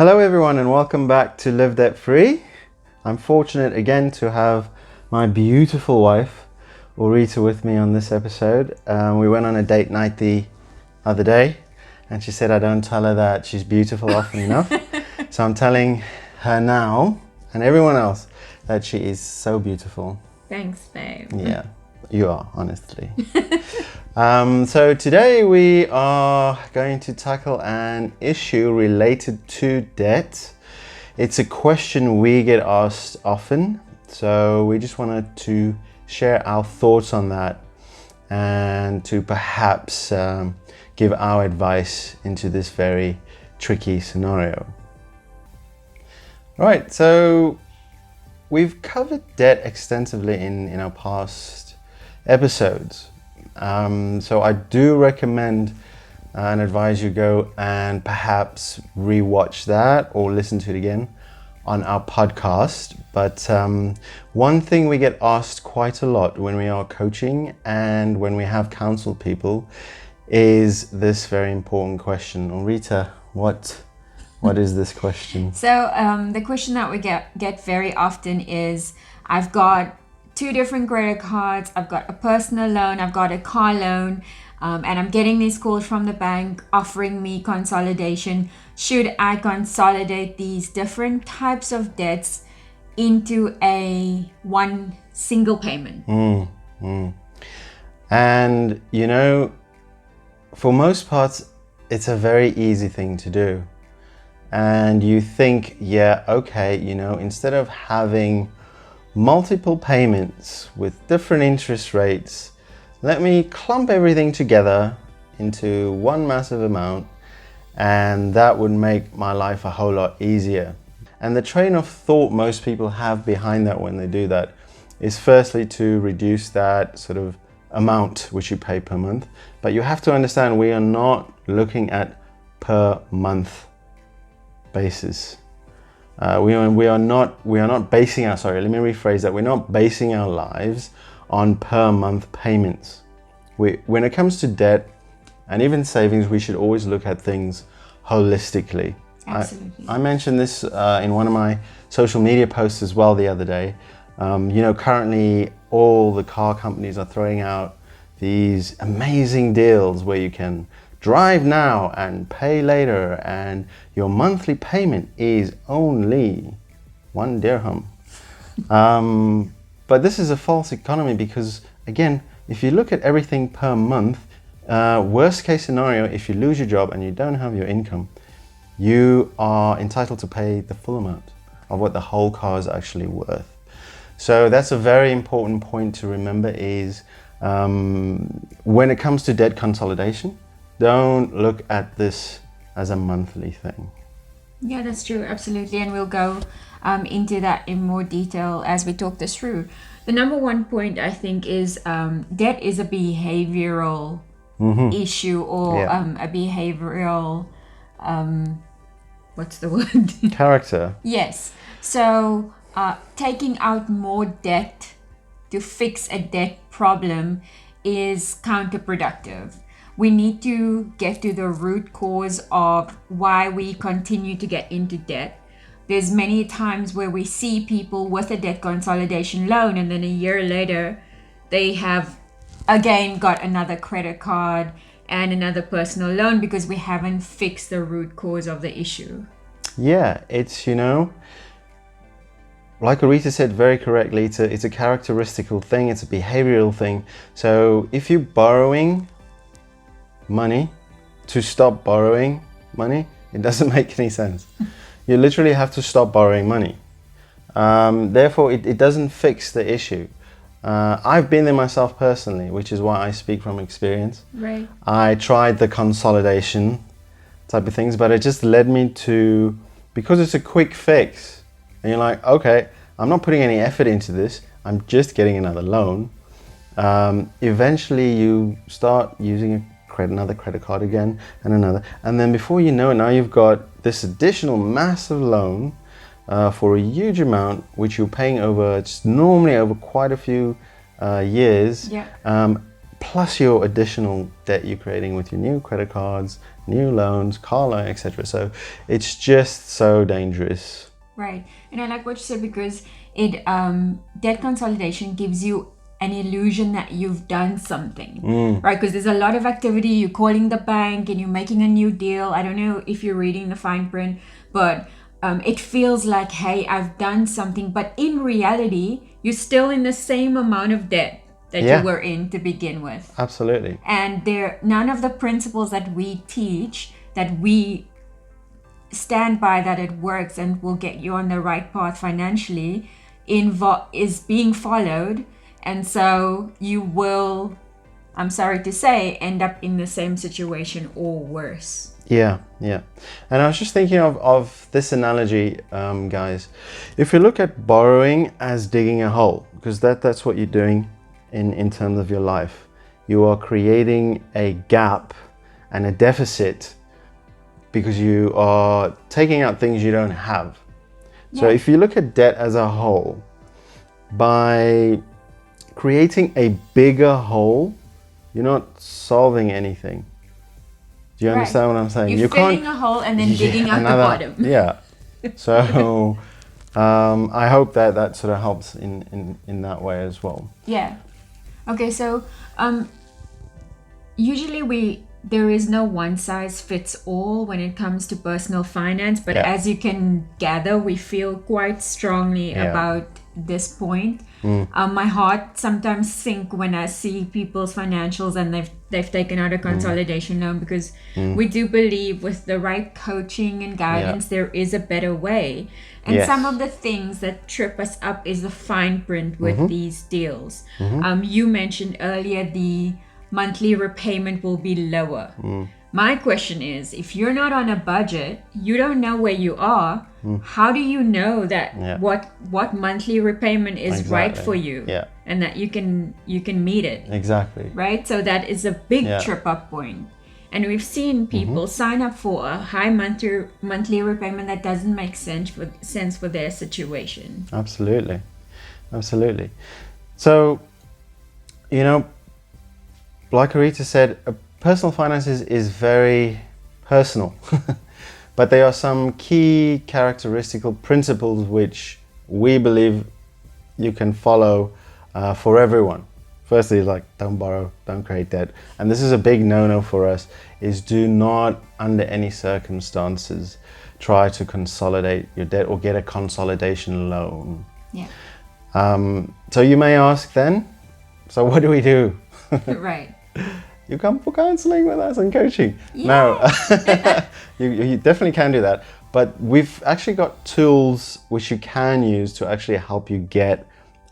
Hello everyone and welcome back to Live Debt Free. I'm fortunate again to have my beautiful wife Ulrita with me on this episode. We went on a date night the other day and she said I don't tell her that she's beautiful often enough. So I'm telling her now and everyone else that she is so beautiful. Thanks, babe. Yeah, you are, honestly. So today we are going to tackle an issue related to debt. It's a question we get asked often, so we just wanted to share our thoughts on that and to perhaps give our advice into this very tricky scenario. Right, so we've covered debt extensively in our past episodes. So I do recommend and advise you go and perhaps rewatch that or listen to it again on our podcast. But one thing we get asked quite a lot when we are coaching and when we have counseled people is this very important question. Rita, what is this question? So the question that we get very often is, I've got 2 different credit cards, I've got a personal loan, I've got a car loan, and I'm getting these calls from the bank offering me consolidation. Should I consolidate these different types of debts into one single payment? And you know, for most parts, it's a very easy thing to do. And you think, yeah, okay, you know, instead of having multiple payments with different interest rates, let me clump everything together into one massive amount, and that would make my life a whole lot easier. And the train of thought most people have behind that when they do that is firstly to reduce that sort of amount which you pay per month. But you have to understand, we are not looking at per month basis. We are not basing our, sorry, let me rephrase that. We're not basing our lives on per month payments. When it comes to debt and even savings, we should always look at things holistically. Absolutely. I mentioned this in one of my social media posts as well the other day. You know, currently all the car companies are throwing out these amazing deals where you can drive now and pay later, and your monthly payment is only 1 dirham. But this is a false economy because, again, if you look at everything per month, worst case scenario, if you lose your job and you don't have your income, you are entitled to pay the full amount of what the whole car is actually worth. So that's a very important point to remember is when it comes to debt consolidation, don't look at this as a monthly thing. Yeah, that's true, absolutely. And we'll go into that in more detail as we talk this through. The number one point, I think, is debt is a behavioral issue or a behavioral, what's the word? Character. Yes. So taking out more debt to fix a debt problem is counterproductive. We need to get to the root cause of why we continue to get into debt. There's many times where we see people with a debt consolidation loan and then a year later they have again got another credit card and another personal loan because we haven't fixed the root cause of the issue. Yeah, it's, you know, like Arita said very correctly, it's a characteristical thing, it's a behavioral thing. So if you're borrowing money to stop borrowing money, it doesn't make any sense. You literally have to stop borrowing money. Therefore, it doesn't fix the issue. I've been there myself personally, which is why I speak from experience. Right. I tried the consolidation type of things, but it just led me to, because it's a quick fix, and you're like, okay, I'm not putting any effort into this, I'm just getting another loan. Eventually you start using another credit card again and another, and then before you know it, now you've got this additional massive loan for a huge amount which you're paying over, it's normally over quite a few years. Yeah. plus your additional debt you're creating with your new credit cards, new loans, car loan, etc. So it's just so dangerous. Right. And I like what you said, because it debt consolidation gives you an illusion that you've done something, right? Because there's a lot of activity. You're calling the bank and you're making a new deal. I don't know if you're reading the fine print, but it feels like, hey, I've done something. But in reality, you're still in the same amount of debt that you were in to begin with. Absolutely. And none of the principles that we teach, that we stand by, that it works and will get you on the right path financially, is being followed. And so you will, I'm sorry to say, end up in the same situation or worse. Yeah. And I was just thinking of this analogy, guys. If you look at borrowing as digging a hole, because that's what you're doing in terms of your life. You are creating a gap and a deficit because you are taking out things you don't have. So if you look at debt as a whole, by creating a bigger hole, you're not solving anything. Do you understand what I'm saying? You're filling a hole and then digging out the bottom. Yeah. So I hope that sort of helps in that way as well. Yeah. Okay, so usually there is no one size fits all when it comes to personal finance, but as you can gather, we feel quite strongly about this point. My heart sometimes sinks when I see people's financials and they've taken out a consolidation loan, because we do believe with the right coaching and guidance there is a better way. And some of the things that trip us up is the fine print with these deals. You mentioned earlier the monthly repayment will be lower. My question is, if you're not on a budget, you don't know where you are, how do you know that what monthly repayment is right for you and that you can meet it? Exactly. Right? So that is a big trip up point. And we've seen people sign up for a high monthly repayment that doesn't make sense for their situation. Absolutely. So, like Arita said, personal finances is very personal, but there are some key characteristical principles which we believe you can follow for everyone. Firstly, like, don't borrow, don't create debt. And this is a big no-no for us, is do not, under any circumstances, try to consolidate your debt or get a consolidation loan. Yeah. So you may ask then, so what do we do? Right. You come for counseling with us and coaching. No, you definitely can do that. But we've actually got tools which you can use to actually help you get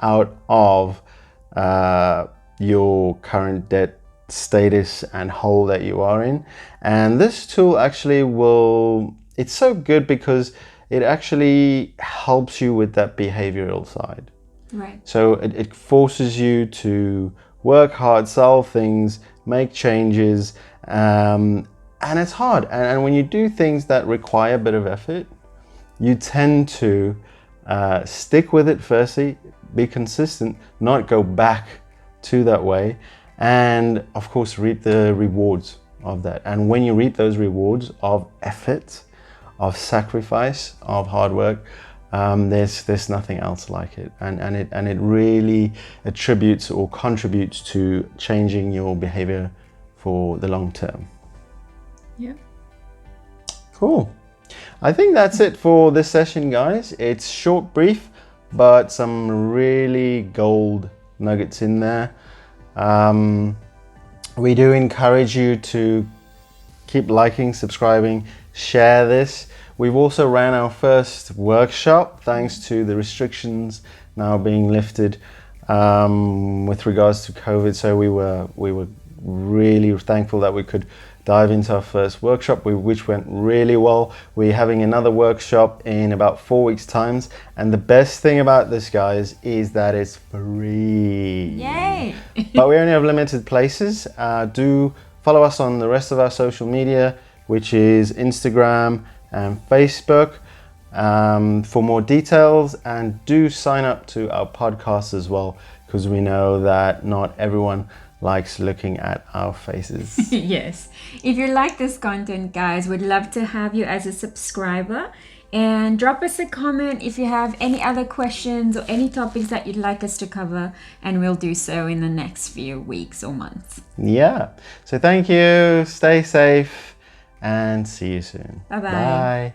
out of your current debt status and hole that you are in. And this tool actually it's so good because it actually helps you with that behavioral side. Right. So it forces you to work hard, solve things, make changes, and it's hard. And when you do things that require a bit of effort, you tend to stick with it firstly, be consistent, not go back to that way, and of course reap the rewards of that. And when you reap those rewards of effort, of sacrifice, of hard work, there's nothing else like it, and it really attributes or contributes to changing your behavior for the long term. Yeah. Cool. I think that's it for this session, guys. It's short, brief, but some really gold nuggets in there. We do encourage you to keep liking, subscribing, share this. We've also ran our first workshop thanks to the restrictions now being lifted with regards to COVID. So we were really thankful that we could dive into our first workshop, which went really well. We're having another workshop in about 4 weeks' time. And the best thing about this, guys, is that it's free. Yay! But we only have limited places. Do follow us on the rest of our social media, which is Instagram and Facebook, for more details, and do sign up to our podcast as well, because we know that not everyone likes looking at our faces. Yes. If you like this content, guys, we'd love to have you as a subscriber. And drop us a comment if you have any other questions or any topics that you'd like us to cover, and we'll do so in the next few weeks or months. Yeah. So thank you. Stay safe and see you soon. Bye-bye. Bye.